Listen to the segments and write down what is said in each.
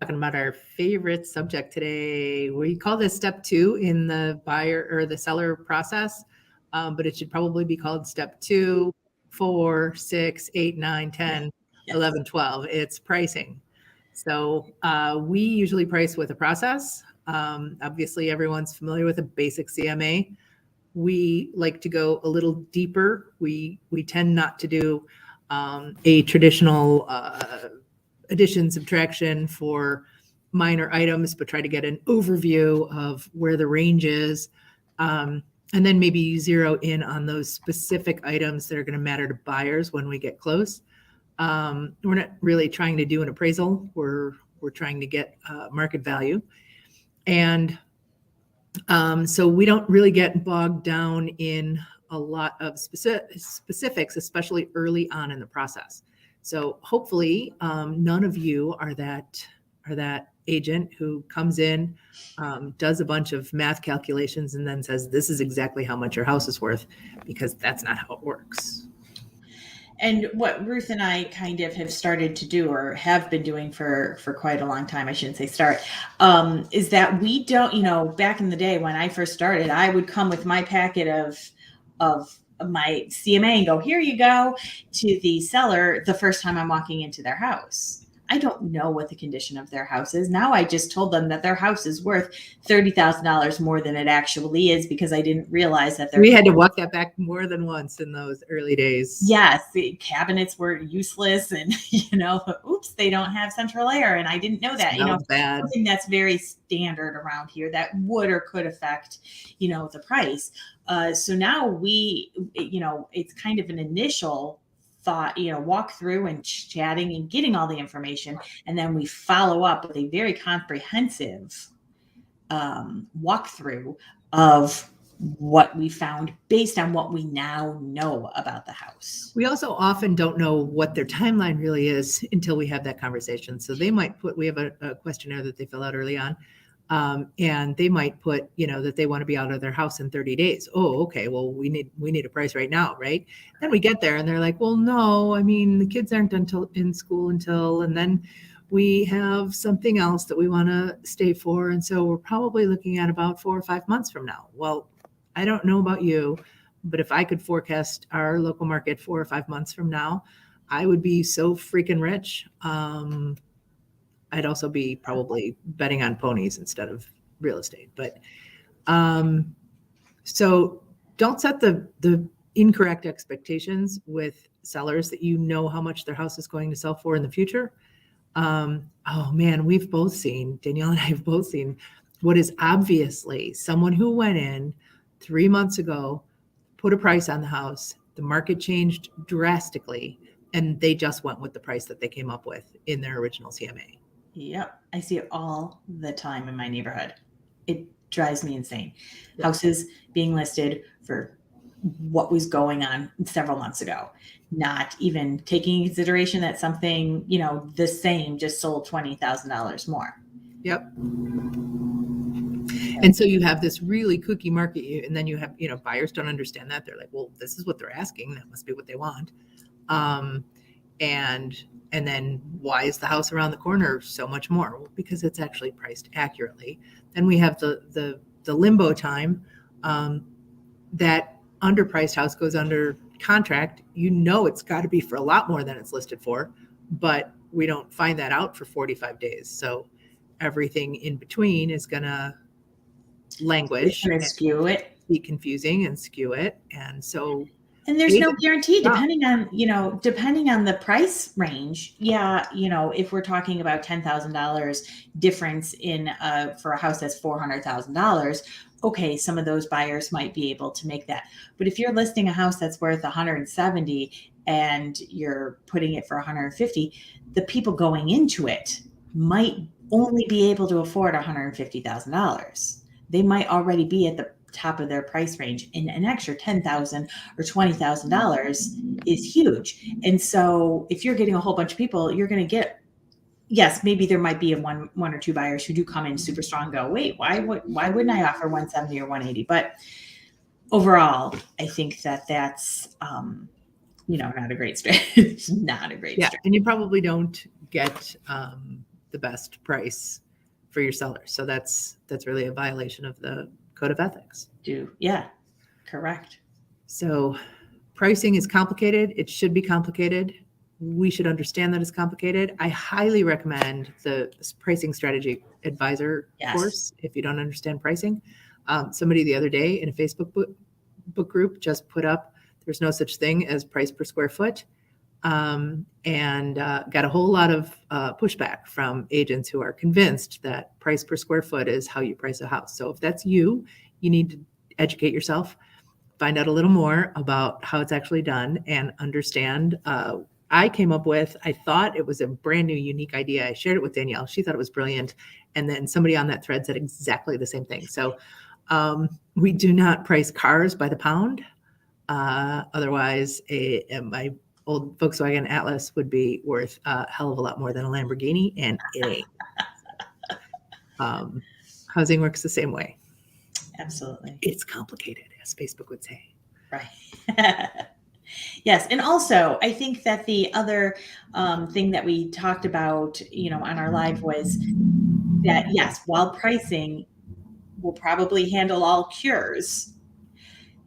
talking about our favorite subject today. We call this step 2 in the buyer or the seller process, but it should probably be called step 2, 4, 6, 8, 9, 10, Yes. 11, 12. It's pricing. So we usually price with a process. Obviously, everyone's familiar with a basic CMA. We like to go a little deeper. We tend not to do a traditional addition, subtraction for minor items, but try to get an overview of where the range is. And then maybe zero in on those specific items that are going to matter to buyers when we get close. We're not really trying to do an appraisal. We're trying to get market value. And so we don't really get bogged down in a lot of specifics, especially early on in the process. So hopefully, none of you are that agent who comes in, does a bunch of math calculations, and then says, "This is exactly how much your house is worth," because that's not how it works. And what Ruth and I kind of have started to do, or have been doing for quite a long time, I shouldn't say start, is that we don't, back in the day when I first started, I would come with my packet of my CMA and go, here you go, to the seller the first time I'm walking into their house. I don't know what the condition of their house is. Now I just told them that their house is worth $30,000 more than it actually is, because I didn't realize that We had to walk that back more than once in those early days. Yes, the cabinets were useless, and oops, they don't have central air, and I didn't know that. Bad. Something that's very standard around here that would or could affect, the price. So now we, it's kind of an initial thought, walk through and chatting and getting all the information, and then we follow up with a very comprehensive walkthrough of what we found based on what we now know about the house. We also often don't know what their timeline really is until we have that conversation. So they might we have a questionnaire that they fill out early on. And they might put, that they want to be out of their house in 30 days. Oh, okay. Well, we need a price right now, right? Then we get there and they're like, well, no, I mean, the kids aren't in school until, and then we have something else that we want to stay for. And so we're probably looking at about 4 or 5 months from now. Well, I don't know about you, but if I could forecast our local market 4 or 5 months from now, I would be so freaking rich. I'd also be probably betting on ponies instead of real estate. But so don't set the incorrect expectations with sellers that how much their house is going to sell for in the future. Oh man, we've both seen, Danielle and I have both seen what is obviously someone who went in 3 months ago, put a price on the house, the market changed drastically, and they just went with the price that they came up with in their original CMA. Yep. I see it all the time in my neighborhood. It drives me insane. Yep. Houses being listed for what was going on several months ago, not even taking into consideration that something, the same just sold $20,000 more. Yep. And so you have this really kooky market, and then you have, buyers don't understand that. They're like, well, this is what they're asking. That must be what they want. And then why is the house around the corner so much more? Well, because it's actually priced accurately. Then we have the limbo time, that underpriced house goes under contract. It's got to be for a lot more than it's listed for, but we don't find that out for 45 days. So everything in between is going to languish and skew it, be confusing and skew it. And there's no guarantee depending on the price range. Yeah. If we're talking about $10,000 difference in for a house that's $400,000, okay, some of those buyers might be able to make that. But if you're listing a house that's worth 170 and you're putting it for 150, the people going into it might only be able to afford $150,000. They might already be at the top of their price range, and an extra $10,000 or $20,000 is huge. And so if you're getting a whole bunch of people, you're going to get, yes, maybe there might be one or two buyers who do come in super strong, go, wait, why wouldn't I offer 170 or 180? But overall, I think that's, not a great strategy. Not a great strategy. And you probably don't get the best price for your sellers. So that's really a violation of the code of ethics. Yeah, correct. So pricing is complicated. It should be complicated. We should understand that it's complicated. I highly recommend the pricing strategy advisor course if you don't understand pricing. Somebody the other day in a Facebook book group just put up, there's no such thing as price per square foot, and got a whole lot of pushback from agents who are convinced that price per square foot is how you price a house. So if that's you, you need to educate yourself, find out a little more about how it's actually done, and understand. I came up with, I thought it was a brand new, unique idea. I shared it with Danielle. She thought it was brilliant. And then somebody on that thread said exactly the same thing. So we do not price cars by the pound. Otherwise, my old Volkswagen Atlas would be worth a hell of a lot more than a Lamborghini, and it ain't. Housing works the same way. Absolutely. It's complicated, as Facebook would say. Right. Yes. And also, I think that the other thing that we talked about, on our live was that, yes, while pricing will probably handle all cures,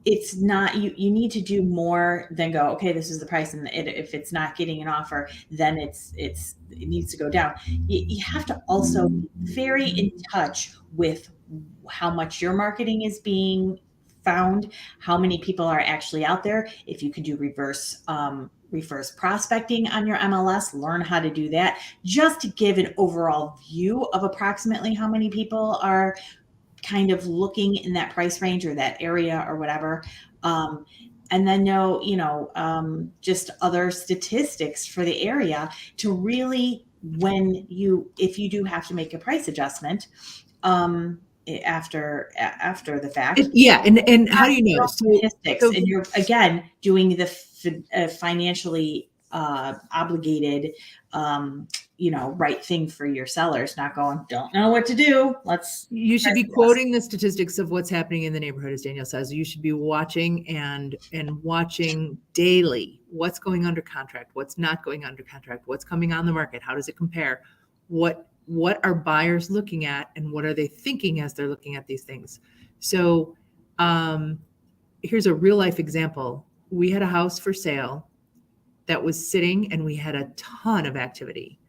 it's not, you need to do more than go, okay, this is the price. And if it's not getting an offer, then it needs to go down. You have to also be very in touch with how much your marketing is being found, how many people are actually out there. If you can do reverse prospecting on your MLS, learn how to do that, just to give an overall view of approximately how many people are kind of looking in that price range or that area or whatever. And then just other statistics for the area to really, if you do have to make a price adjustment, after the fact. And how do you know? Statistics, and you're again doing the financially obligated, right thing for your sellers, not going, don't know what to do. You should be quoting the statistics of what's happening in the neighborhood, as Danielle says. You should be watching and watching daily what's going under contract, what's not going under contract, what's coming on the market, how does it compare, what are buyers looking at, and what are they thinking as they're looking at these things. So here's a real life example. We had a house for sale that was sitting, and we had a ton of activity.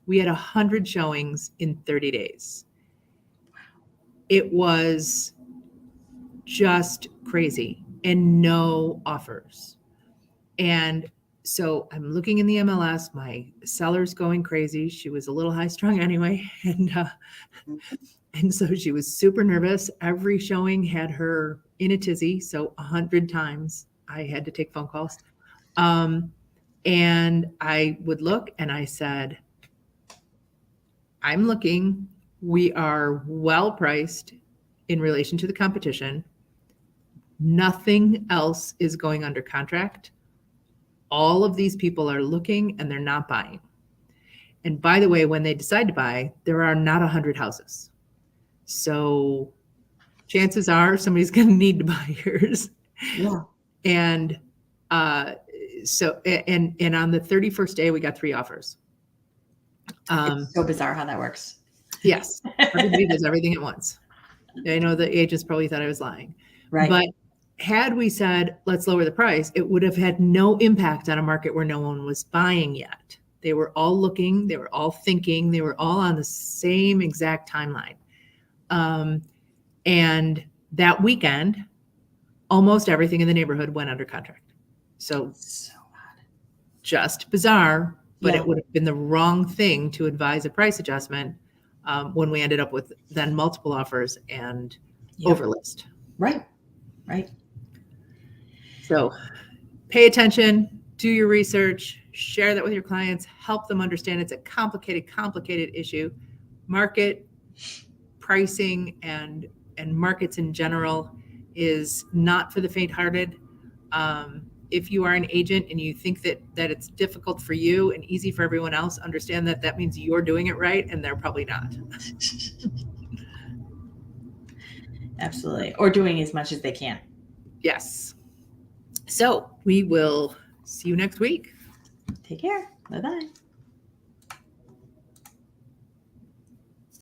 We had 100 showings in 30 days. It was just crazy, and no offers. And so I'm looking in the MLS, my seller's going crazy. She was a little high strung anyway. And so she was super nervous. Every showing had her in a tizzy. So 100 times I had to take phone calls. And I would look and I said, I'm looking, we are well priced in relation to the competition. Nothing else is going under contract. All of these people are looking and they're not buying. And by the way, when they decide to buy, there are not 100 houses. So chances are somebody's going to need to buy yours. Yeah. And so on the 31st day, we got 3 offers. It's so bizarre how that works. Yes. Everybody does everything at once. I know the agents probably thought I was lying. Right. But had we said, let's lower the price, it would have had no impact on a market where no one was buying yet. They were all looking, they were all thinking, they were all on the same exact timeline. And that weekend, almost everything in the neighborhood went under contract. So odd. Just bizarre, but it would have been the wrong thing to advise a price adjustment when we ended up with then multiple offers and overlist. Right. So pay attention, do your research, share that with your clients, help them understand it's a complicated issue. Market pricing and markets in general is not for the faint-hearted. If you are an agent and you think that it's difficult for you and easy for everyone else, understand that means you're doing it right and they're probably not. Absolutely. Or doing as much as they can. Yes. So we will see you next week. Take care. Bye-bye.